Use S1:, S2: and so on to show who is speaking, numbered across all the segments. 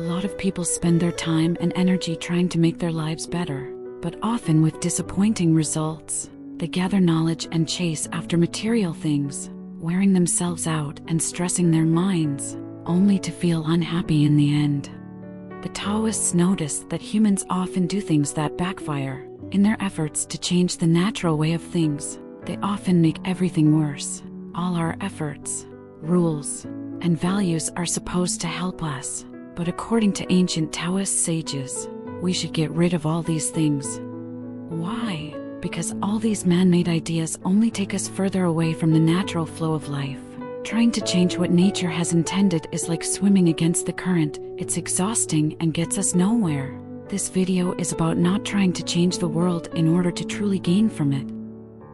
S1: lot of people spend their time and energy trying to make their lives better, but often with disappointing results. They gather knowledge and chase after material things, wearing themselves out and stressing their minds, only to feel unhappy in the end. The Taoists noticed that humans often do things that backfire. In their efforts to change the natural way of things, they often make everything worse. All our efforts, rules, and values are supposed to help us, but according to ancient Taoist sages, we should get rid of all these things. Why? Because all these man-made ideas only take us further away from the natural flow of life. Trying to change what nature has intended is like swimming against the current. It's exhausting and gets us nowhere. This video is about not trying to change the world in order to truly gain from it.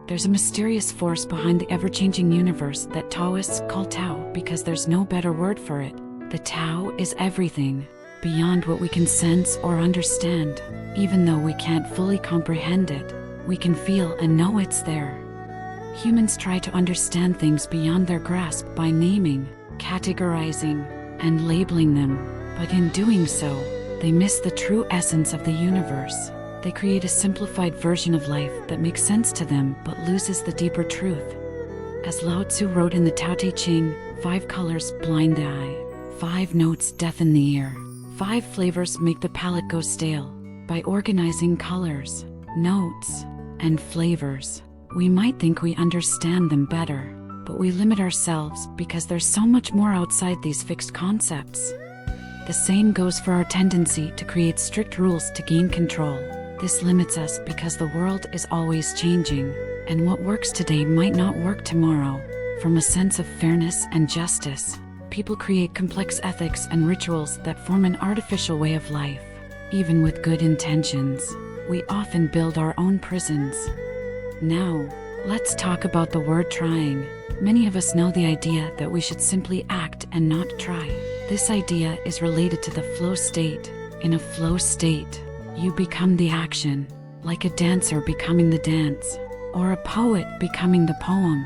S1: There's a mysterious force behind the ever-changing universe that Taoists call Tao because there's no better word for it. The Tao is everything, beyond what we can sense or understand. Even though we can't fully comprehend it, we can feel and know it's there. Humans try to understand things beyond their grasp by naming, categorizing, and labeling them, but in doing so, they miss the true essence of the universe. They create a simplified version of life that makes sense to them but loses the deeper truth. As Lao Tzu wrote in the Tao Te Ching, 5 colors blind the eye, 5 notes deafen the ear, 5 flavors make the palate go stale. By organizing colors, notes, and flavors, we might think we understand them better, but we limit ourselves because there's so much more outside these fixed concepts. The same goes for our tendency to create strict rules to gain control. This limits us because the world is always changing, and what works today might not work tomorrow. From a sense of fairness and justice, people create complex ethics and rituals that form an artificial way of life. Even with good intentions, we often build our own prisons. Now, let's talk about the word trying. Many of us know the idea that we should simply act and not try. This idea is related to the flow state. In a flow state, you become the action, like a dancer becoming the dance, or a poet becoming the poem.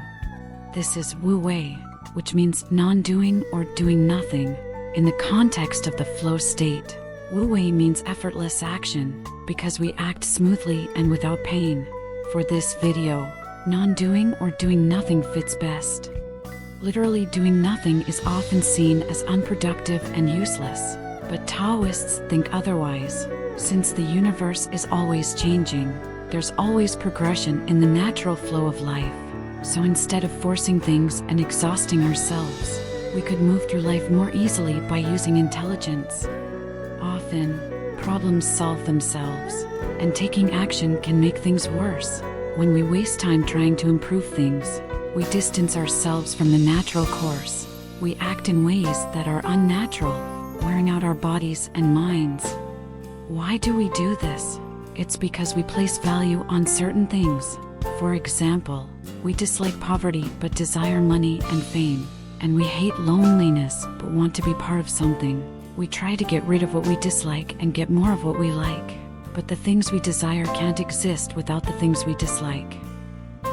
S1: This is Wu Wei, which means non-doing or doing nothing. In the context of the flow state, Wu Wei means effortless action, because we act smoothly and without pain. For this video, non-doing or doing nothing fits best. Literally doing nothing is often seen as unproductive and useless, but Taoists think otherwise. Since the universe is always changing, there's always progression in the natural flow of life. So instead of forcing things and exhausting ourselves, we could move through life more easily by using intelligence. Often, problems solve themselves, and taking action can make things worse. When we waste time trying to improve things, we distance ourselves from the natural course. We act in ways that are unnatural, wearing out our bodies and minds. Why do we do this? It's because we place value on certain things. For example, we dislike poverty but desire money and fame, and we hate loneliness but want to be part of something. We try to get rid of what we dislike and get more of what we like. But the things we desire can't exist without the things we dislike.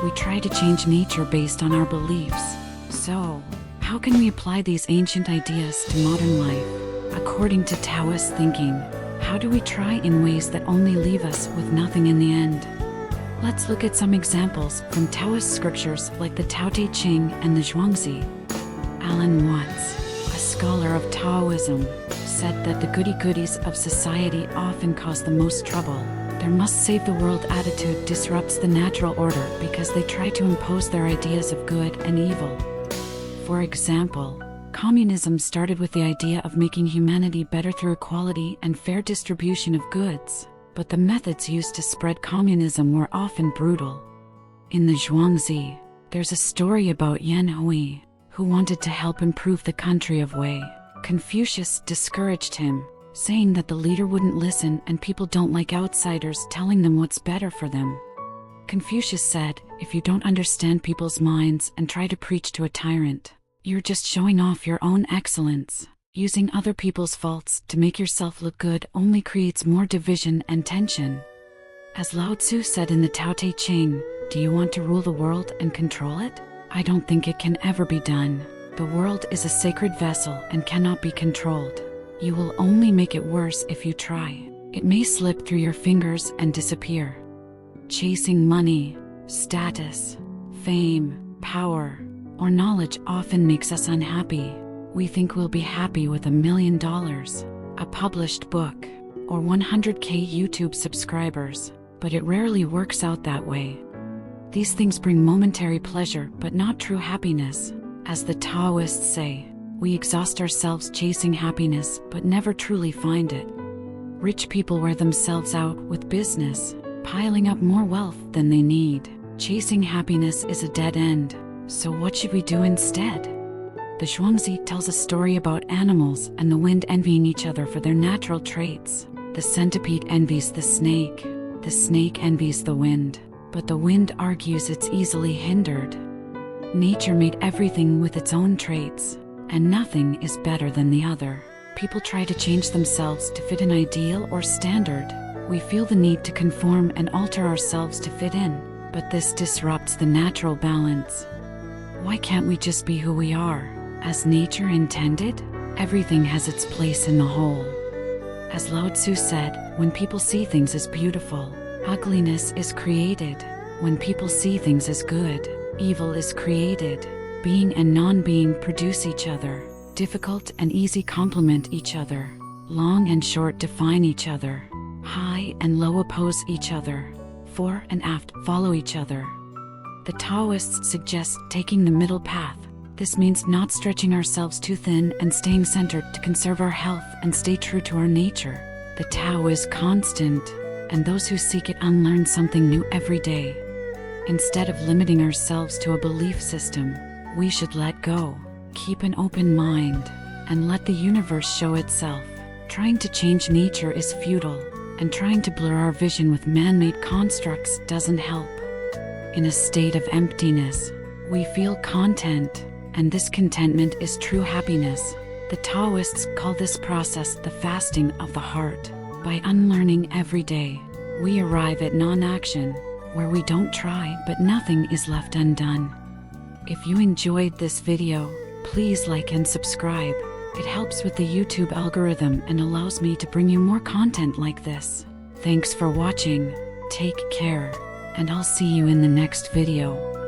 S1: We try to change nature based on our beliefs. So, how can we apply these ancient ideas to modern life? According to Taoist thinking, how do we try in ways that only leave us with nothing in the end? Let's look at some examples from Taoist scriptures like the Tao Te Ching and the Zhuangzi. Alan Watts, a scholar of Taoism, said that the goody-goodies of society often cause the most trouble. Their must-save-the-world attitude disrupts the natural order because they try to impose their ideas of good and evil. For example, communism started with the idea of making humanity better through equality and fair distribution of goods, but the methods used to spread communism were often brutal. In the Zhuangzi, there's a story about Yan Hui, who wanted to help improve the country of Wei. Confucius discouraged him, saying that the leader wouldn't listen and people don't like outsiders telling them what's better for them. Confucius said, if you don't understand people's minds and try to preach to a tyrant, you're just showing off your own excellence. Using other people's faults to make yourself look good only creates more division and tension. As Lao Tzu said in the Tao Te Ching, do you want to rule the world and control it? I don't think it can ever be done. The world is a sacred vessel and cannot be controlled. You will only make it worse if you try. It may slip through your fingers and disappear. Chasing money, status, fame, power, or knowledge often makes us unhappy. We think we'll be happy with $1 million, a published book, or 100K YouTube subscribers, but it rarely works out that way. These things bring momentary pleasure, but not true happiness. As the Taoists say, we exhaust ourselves chasing happiness, but never truly find it. Rich people wear themselves out with business, piling up more wealth than they need. Chasing happiness is a dead end, so what should we do instead? The Zhuangzi tells a story about animals and the wind envying each other for their natural traits. The centipede envies the snake envies the wind, but the wind argues it's easily hindered. Nature made everything with its own traits, and nothing is better than the other. People try to change themselves to fit an ideal or standard. We feel the need to conform and alter ourselves to fit in, but this disrupts the natural balance. Why can't we just be who we are, as nature intended? Everything has its place in the whole. As Lao Tzu said, when people see things as beautiful, ugliness is created. When people see things as good, evil is created. Being and non-being produce each other. Difficult and easy complement each other. Long and short define each other. High and low oppose each other. Fore and aft follow each other. The Taoists suggest taking the middle path. This means not stretching ourselves too thin and staying centered to conserve our health and stay true to our nature. The Tao is constant, and those who seek it unlearn something new every day. Instead of limiting ourselves to a belief system, we should let go, keep an open mind, and let the universe show itself. Trying to change nature is futile, and trying to blur our vision with man-made constructs doesn't help. In a state of emptiness, we feel content, and this contentment is true happiness. The Taoists call this process the fasting of the heart. By unlearning every day, we arrive at non-action, where we don't try but nothing is left undone. If you enjoyed this video, please like and subscribe. It helps with the YouTube algorithm and allows me to bring you more content like this. Thanks for watching, take care, and I'll see you in the next video.